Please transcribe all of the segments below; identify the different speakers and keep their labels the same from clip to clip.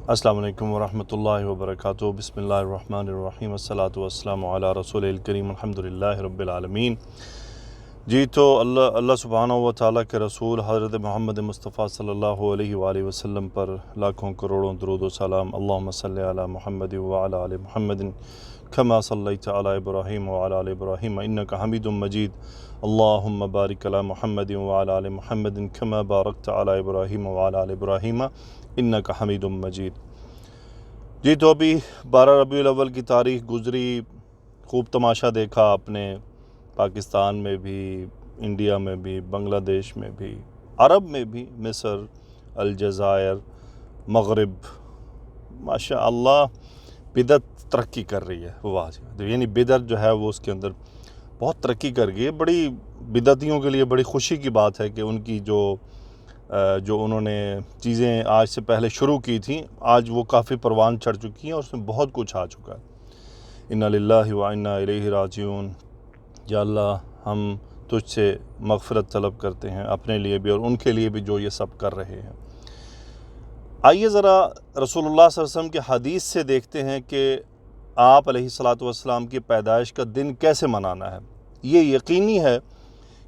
Speaker 1: السلام علیکم ورحمۃ اللہ وبرکاتہ۔ بسم اللہ الرحمن الرحیم، والصلاۃ والسلام علی رسول الکریم، الحمدللہ رب العالمین۔ جی تو اللہ سبحانہ و تعالیٰ کے رسول حضرت محمد مصطفیٰ صلی اللہ علیہ وآلہ وسلم پر لاکھوں کروڑوں درود و سلام۔ اللہم صلی علی محمد وعلی آل محمد کما صلیت علی ابراہیم وعلی آل ابراہیم انک حمید مجید۔ اللہم بارک علی محمد وعلی آل محمد کما بارکت علی ابراہیم وعلی آل ابراہیم انک حمید مجید۔ جی تو ابھی 12 ربیع الاول کی تاریخ گزری، خوب تماشا دیکھا آپ نے، پاکستان میں بھی، انڈیا میں بھی، بنگلہ دیش میں بھی، عرب میں بھی، مصر، الجزائر، مغرب، ماشاء اللہ بدعت ترقی کر رہی ہے۔ واہ، یعنی بدعت جو ہے وہ اس کے اندر بہت ترقی کر گئی ہے۔ بڑی بدعتیوں کے لیے بڑی خوشی کی بات ہے کہ ان کی جو انہوں نے چیزیں آج سے پہلے شروع کی تھیں، آج وہ کافی پروان چڑھ چکی ہیں اور اس میں بہت کچھ آ چکا ہے۔ انا للہ و انا الیہ راجعون۔ یا اللہ، ہم تجھ سے مغفرت طلب کرتے ہیں، اپنے لیے بھی اور ان کے لیے بھی جو یہ سب کر رہے ہیں۔ آئیے ذرا رسول اللہ صلی اللہ علیہ وسلم کے حدیث سے دیکھتے ہیں کہ آپ علیہ الصلاۃ والسلام کی پیدائش کا دن کیسے منانا ہے۔ یہ یقینی ہے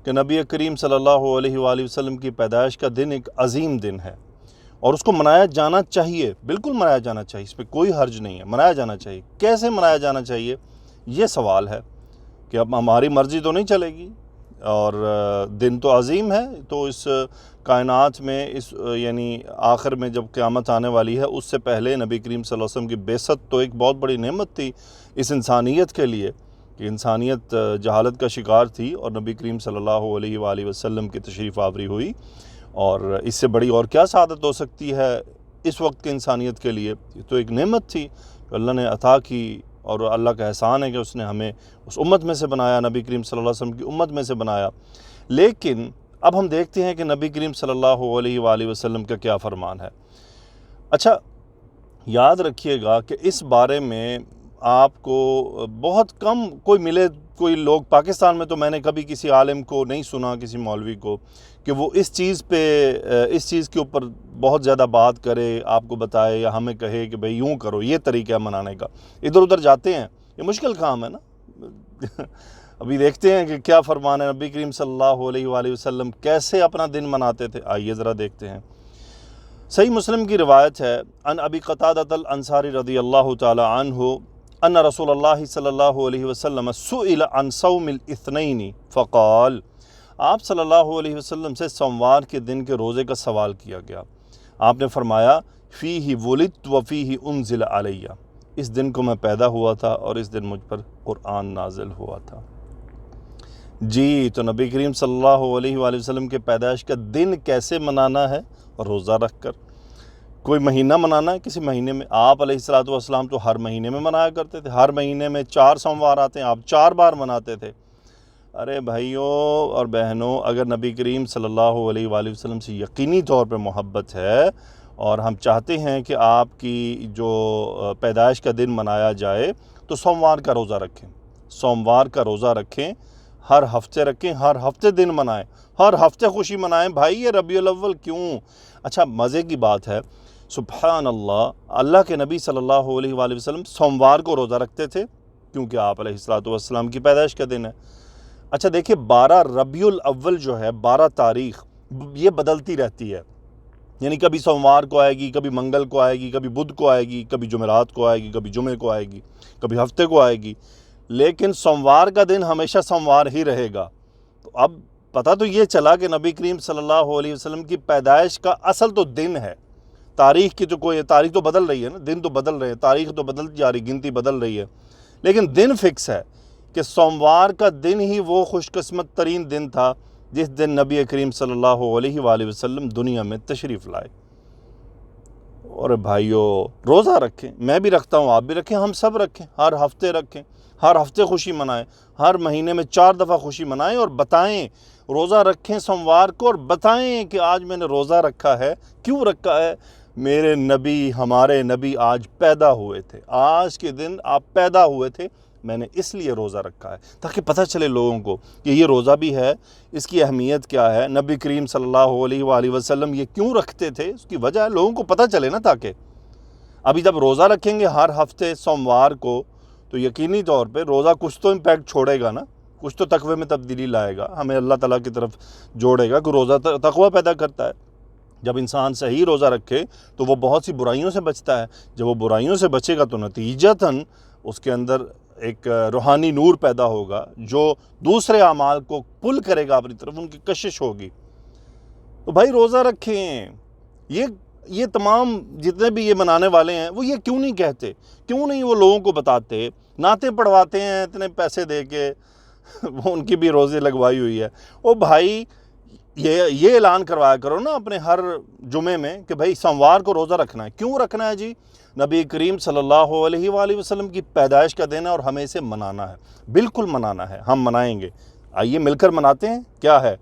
Speaker 1: کہ نبی کریم صلی اللہ علیہ وآلہ وسلم کی پیدائش کا دن ایک عظیم دن ہے اور اس کو منایا جانا چاہیے، بالکل منایا جانا چاہیے، اس پہ کوئی حرج نہیں ہے، منایا جانا چاہیے۔ کیسے منایا جانا چاہیے یہ سوال ہے کہ اب ہماری مرضی تو نہیں چلے گی، اور دن تو عظیم ہے، تو اس کائنات میں یعنی آخر میں جب قیامت آنے والی ہے اس سے پہلے نبی کریم صلی اللہ علیہ وسلم کی بعثت تو ایک بہت بڑی نعمت تھی اس انسانیت کے لیے کہ انسانیت جہالت کا شکار تھی اور نبی کریم صلی اللہ علیہ وآلہ وسلم کی تشریف آوری ہوئی، اور اس سے بڑی اور کیا سعادت ہو سکتی ہے اس وقت کی انسانیت کے لیے۔ یہ تو ایک نعمت تھی جو اللہ نے عطا کی، اور اللہ کا احسان ہے کہ اس نے ہمیں اس امت میں سے بنایا، نبی کریم صلی اللہ علیہ وسلم کی امت میں سے بنایا۔ لیکن اب ہم دیکھتے ہیں کہ نبی کریم صلی اللہ علیہ وآلہ وسلم کا کیا فرمان ہے۔ اچھا، یاد رکھیے گا کہ اس بارے میں آپ کو بہت کم کوئی ملے، کوئی لوگ پاکستان میں تو میں نے کبھی کسی عالم کو نہیں سنا، کسی مولوی کو، کہ وہ اس چیز کے اوپر بہت زیادہ بات کرے، آپ کو بتائے یا ہمیں کہے کہ بھئی یوں کرو، یہ طریقہ ہے منانے کا۔ ادھر ادھر جاتے ہیں، یہ مشکل کام ہے نا۔ ابھی دیکھتے ہیں کہ کیا فرمان ہے نبی کریم صلی اللہ علیہ وآلہ وسلم کیسے اپنا دن مناتے تھے۔ آئیے ذرا دیکھتے ہیں۔ صحیح مسلم کی روایت ہے، ان ابی قتادۃ الانصاری رضی اللہ تعالی عنہ ان رسول اللہ صلی اللہ علیہ وسلم سئل عن صوم الاثنین فقال، آپ صلی اللہ علیہ وسلم سے سوموار کے دن کے روزے کا سوال کیا گیا۔ آپ نے فرمایا، فیہ ولدت وفیہ انزل علیہ، اس دن کو میں پیدا ہوا تھا اور اس دن مجھ پر قرآن نازل ہوا تھا۔ جی تو نبی کریم صلی اللہ علیہ وآلہ وسلم کے پیدائش کا دن کیسے منانا ہے؟ روزہ رکھ کر۔ کوئی مہینہ منانا ہے کسی مہینے میں؟ آپ علیہ الصلاۃ والسلام تو ہر مہینے میں منایا کرتے تھے، ہر مہینے میں 4 سوموار آتے ہیں، آپ 4 بار مناتے تھے۔ ارے بھائیوں اور بہنوں، اگر نبی کریم صلی اللہ علیہ وآلہ وسلم سے یقینی طور پہ محبت ہے اور ہم چاہتے ہیں کہ آپ کی جو پیدائش کا دن منایا جائے تو سوموار کا روزہ رکھیں، سوموار کا روزہ رکھیں، ہر ہفتے رکھیں، ہر ہفتے دن منائیں، ہر ہفتے خوشی منائیں۔ بھائی یہ ربیع الاول کیوں؟ اچھا، مزے کی بات ہے، سبحان اللہ، اللہ کے نبی صلی اللہ علیہ وآلہ وسلم سوموار کو روزہ رکھتے تھے کیونکہ آپ علیہ الصلاۃ والسلام کی پیدائش کا دن ہے۔ اچھا دیکھیں، 12 ربیع الاول جو ہے، 12 تاریخ، یہ بدلتی رہتی ہے، یعنی کبھی سوموار کو آئے گی، کبھی منگل کو آئے گی، کبھی بدھ کو آئے گی، کبھی جمعرات کو آئے گی، کبھی جمعے کو آئے گی، کبھی ہفتے کو آئے گی، لیکن سوموار کا دن ہمیشہ سوموار ہی رہے گا۔ تو اب پتہ تو یہ چلا کہ نبی کریم صلی اللہ علیہ وسلم کی پیدائش کا اصل تو دن ہے، تاریخ کی تو کوئی تاریخ تو بدل رہی ہے نا، دن تو بدل رہے ہیں، تاریخ تو بدلتی جا رہی، گنتی بدل رہی ہے، لیکن دن فکس ہے کہ سوموار کا دن ہی وہ خوش قسمت ترین دن تھا جس دن نبی کریم صلی اللہ علیہ وآلہ وسلم دنیا میں تشریف لائے۔ اور بھائیو، روزہ رکھیں، میں بھی رکھتا ہوں، آپ بھی رکھیں، ہم سب رکھیں، ہر ہفتے رکھیں، ہر ہفتے خوشی منائیں، ہر مہینے میں 4 دفعہ خوشی منائیں اور بتائیں، روزہ رکھیں سوموار کو اور بتائیں کہ آج میں نے روزہ رکھا ہے۔ کیوں رکھا ہے؟ میرے نبی، ہمارے نبی آج پیدا ہوئے تھے، آج کے دن آپ پیدا ہوئے تھے، میں نے اس لیے روزہ رکھا ہے، تاکہ پتہ چلے لوگوں کو کہ یہ روزہ بھی ہے، اس کی اہمیت کیا ہے، نبی کریم صلی اللہ علیہ وآلہ وسلم یہ کیوں رکھتے تھے، اس کی وجہ ہے، لوگوں کو پتہ چلے نا۔ تاکہ ابھی جب روزہ رکھیں گے ہر ہفتے سوموار کو تو یقینی طور پہ روزہ کچھ تو امپیکٹ چھوڑے گا نا، کچھ تو تقوی میں تبدیلی لائے گا، ہمیں اللہ تعالیٰ کی طرف جوڑے گا کہ روزہ تقوی پیدا کرتا ہے۔ جب انسان صحیح روزہ رکھے تو وہ بہت سی برائیوں سے بچتا ہے، جب وہ برائیوں سے بچے گا تو نتیجتاً اس کے اندر ایک روحانی نور پیدا ہوگا جو دوسرے اعمال کو پل کرے گا اپنی طرف، ان کی کشش ہوگی۔ تو بھائی روزہ رکھیں۔ یہ تمام جتنے بھی یہ منانے والے ہیں وہ یہ کیوں نہیں کہتے، کیوں نہیں وہ لوگوں کو بتاتے، نعتیں پڑھواتے ہیں اتنے پیسے دے کے، وہ ان کی بھی روزے لگوائی ہوئی ہے۔ او بھائی یہ اعلان کروایا کرو نا اپنے ہر جمعے میں کہ بھائی سوموار کو روزہ رکھنا ہے۔ کیوں رکھنا ہے جی؟ نبی کریم صلی اللہ علیہ وآلہ وسلم کی پیدائش کا دن ہے اور ہمیں اسے منانا ہے، بالکل منانا ہے، ہم منائیں گے۔ آئیے مل کر مناتے ہیں، کیا ہے؟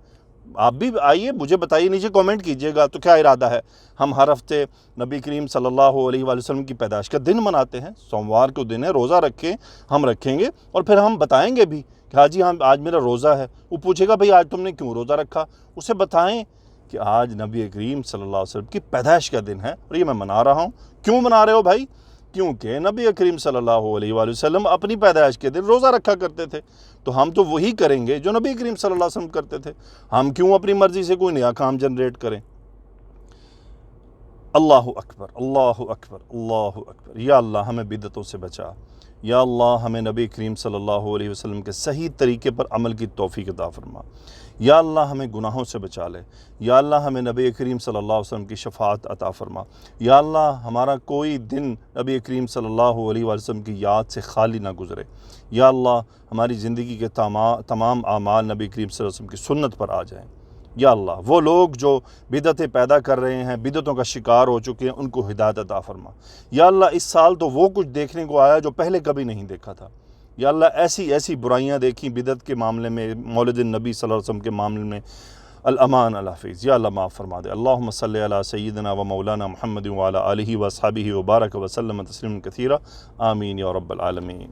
Speaker 1: آپ بھی آئیے مجھے بتائیے، نیچے کومنٹ کیجئے گا تو کیا ارادہ ہے۔ ہم ہر ہفتے نبی کریم صلی اللہ علیہ وآلہ وسلم کی پیدائش کا دن مناتے ہیں، سوموار کو دن ہے، روزہ رکھیں، ہم رکھیں گے اور پھر ہم بتائیں گے بھی کہ ہاں جی آج میرا روزہ ہے۔ وہ پوچھے گا بھئی آج تم نے کیوں روزہ رکھا؟ اسے بتائیں کہ آج نبی کریم صلی اللہ علیہ وسلم کی پیدائش کا دن ہے اور یہ میں منا رہا ہوں۔ کیوں منا رہے ہو بھائی؟ کیونکہ نبی کریم صلی اللہ علیہ وآلہ وسلم اپنی پیدائش کے دن روزہ رکھا کرتے تھے، تو ہم تو وہی کریں گے جو نبی کریم صلی اللہ علیہ وسلم کرتے تھے۔ ہم کیوں اپنی مرضی سے کوئی نیا کام جنریٹ کریں؟ اللہ اکبر، اللہ اکبر، اللہ اکبر۔ یا اللہ ہمیں بدعتوں سے بچا، یا اللہ ہمیں نبی کریم صلی اللہ علیہ وسلم کے صحیح طریقے پر عمل کی توفیق عطا فرما، یا اللہ ہمیں گناہوں سے بچا لے، یا اللہ ہمیں نبی کریم صلی اللہ علیہ وسلم کی شفاعت عطا فرما، یا اللہ ہمارا کوئی دن نبی کریم صلی اللہ علیہ وسلم کی یاد سے خالی نہ گزرے، یا اللہ ہماری زندگی کے تمام اعمال نبی کریم صلی اللہ علیہ وسلم کی سنت پر آ جائیں۔ یا اللہ وہ لوگ جو بدعتیں پیدا کر رہے ہیں، بدعتوں کا شکار ہو چکے ہیں، ان کو ہدایت عطا فرما۔ یا اللہ اس سال تو وہ کچھ دیکھنے کو آیا جو پہلے کبھی نہیں دیکھا تھا۔ یا اللہ ایسی برائیاں دیکھیں بدعت کے معاملے میں، مولد النبی صلی اللہ علیہ وسلم کے معاملے میں، الامان الحفیظ، یا اللہ معاف فرما دے۔ اللہم صلی علی سیدنا و مولانا محمد وعلی آلہ و اصحابہ وبارک وسلم تسلیما کثیرا، آمین یا رب العالمین۔